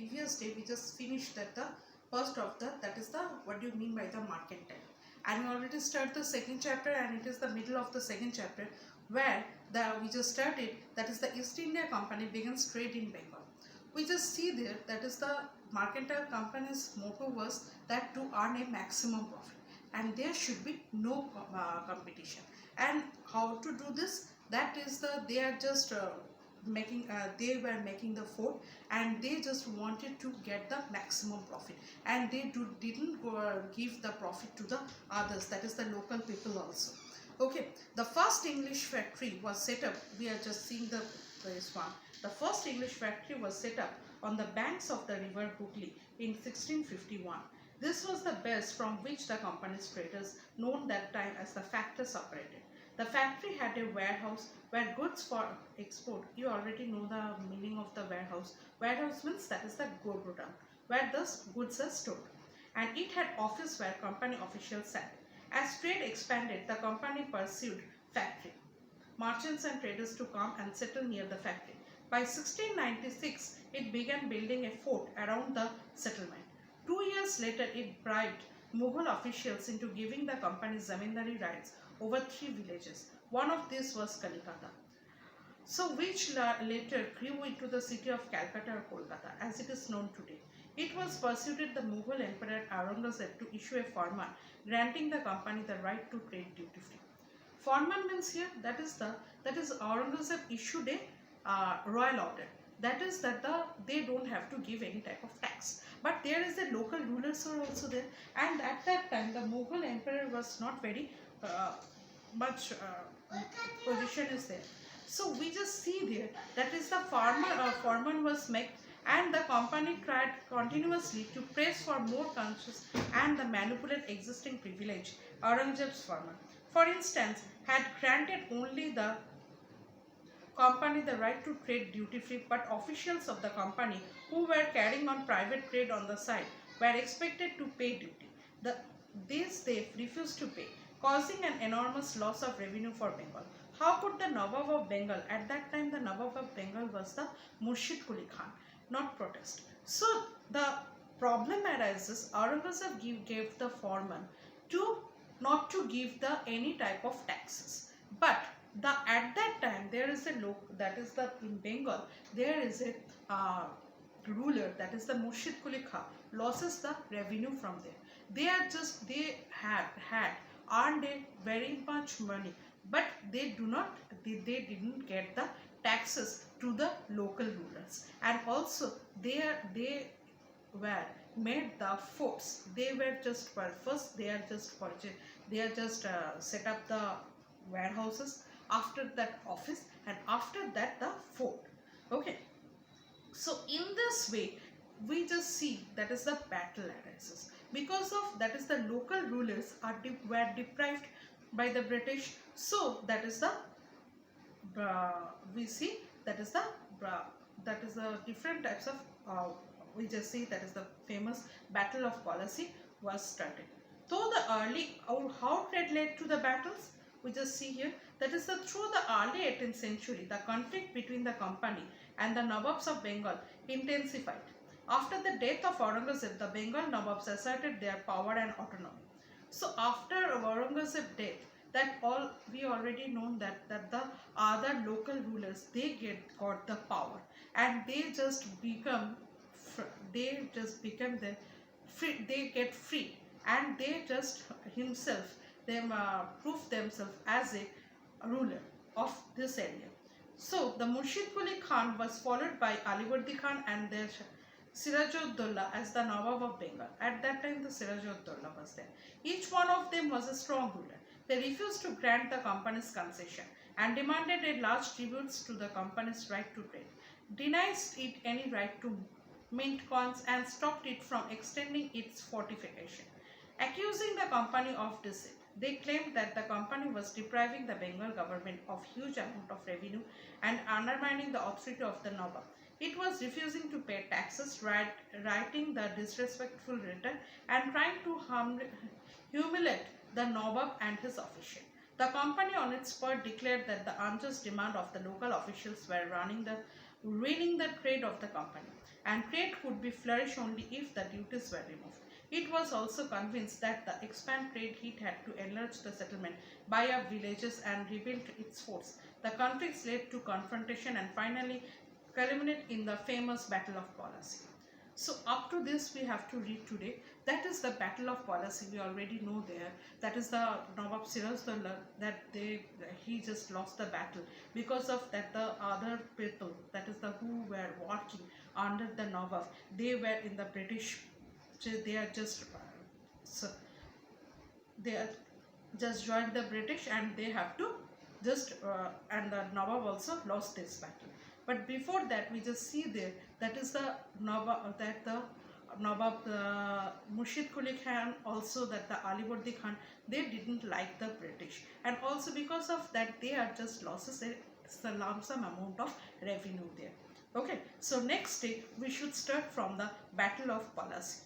previous day we just finished the first of that is the what do you mean by the mercantile, and we already start the second chapter, and it is the middle of the second chapter where we just started, that is the East India Company begins trade in Bengal. We just see there that is the mercantile company's motto was that to earn a maximum profit and there should be no competition. And how to do this, that is they are just they were making the fort, and they just wanted to get the maximum profit, and they didn't give the profit to the others, that is the local people also. Okay, the first English factory was set up, we are just seeing this one. The first English factory was set up on the banks of the river Hooghly in 1651. This was the base from which the company's traders, known that time as the factors, operated. The factory had a warehouse where goods for export, you already know the meaning of the warehouse. Warehouse means that is the Godown, where the goods are stored. And it had office where company officials sat. As trade expanded, the company pursued factory merchants and traders to come and settle near the factory. By 1696, it began building a fort around the settlement. 2 years later, it bribed Mughal officials into giving the company zamindari rights over 3 villages. One of these was Kalikata, so which later grew into the city of Calcutta or Kolkata as it is known today. It was persuaded the Mughal Emperor Aurangzeb to issue a farman granting the company the right to trade duty free. Farman means here that is Aurangzeb issued a royal order. That is that they don't have to give any type of tax. But there is a local rulers are also there, and at that time the Mughal emperor was not very much position is there. So we just see there that is the farmer was made, and the company tried continuously to press for more conscious and the manipulate existing privilege. Aurangzeb's farmer, for instance, had granted only the company the right to trade duty-free, but officials of the company who were carrying on private trade on the side were expected to pay duty. These they refused to pay, causing an enormous loss of revenue for Bengal. How could the Nawab of Bengal, at that time the Nawab of Bengal was the Murshid Quli Khan, not protest? So the problem arises, Aurangzeb gave the foreman to not to give any type of taxes, but at that time there is a that is in Bengal there is a ruler, that is the Murshid Quli Khan, loses the revenue from there. They had earned a very much money, but they didn't get the taxes to the local rulers, and also they were made the forts. They were just first they are just set up the warehouses, after that office, and after that the fort. Okay, so in this way we just see that is the battle arises, because of that is the local rulers were deprived by the British. So that is the we see that is the different types of we just see that is the famous battle of Plassey was started. Though the early how trade led to the battles, we just see here that is through the early 18th century the conflict between the company and the Nawabs of Bengal intensified. After the death of Aurangzeb, the Bengal Nawabs asserted their power and autonomy. So after Aurangzeb's death, that all we already know that the other local rulers they got the power, and they just become the free, they get free, and they just himself them prove themselves as a ruler of this area. So the Murshid Quli Khan was followed by Alivardi Khan and their Sirajuddaula as the Nawab of Bengal. At that time the Sirajuddaula was there. Each one of them was a strong ruler. They refused to grant the company's concession and demanded a large tributes to the company's right to trade, denied it any right to mint coins, and stopped it from extending its fortification. Accusing the company of deceit, they claimed that the company was depriving the Bengal government of huge amount of revenue and undermining the authority of the Nawab. It was refusing to pay taxes, writing the disrespectful letter, and trying to humiliate the Nawab and his official. The company on its part declared that the unjust demand of the local officials were running the ruining the trade of the company, and trade could be flourish only if the duties were removed. It was also convinced that the expand trade heat had to enlarge the settlement, buy up villages and rebuild its force. The conflicts led to confrontation and finally culminate in the famous Battle of Plassey. So up to this we have to read today. That is the Battle of Plassey. We already know there. That is the Nawab Sirajuddaula, that he just lost the battle. Because of that, the other people, that is the who were working under the Nawab, they were in the British. They are just so they are just joined the British, and they have to just and the Nawab also lost this battle. But before that, we just see there, that is the Nawab, that the Nawab Murshid Quli Khan, also that the Alivardi Khan, they didn't like the British, and also because of that they are just losses a lump sum amount of revenue there. Okay, so next day we should start from the Battle of Plassey.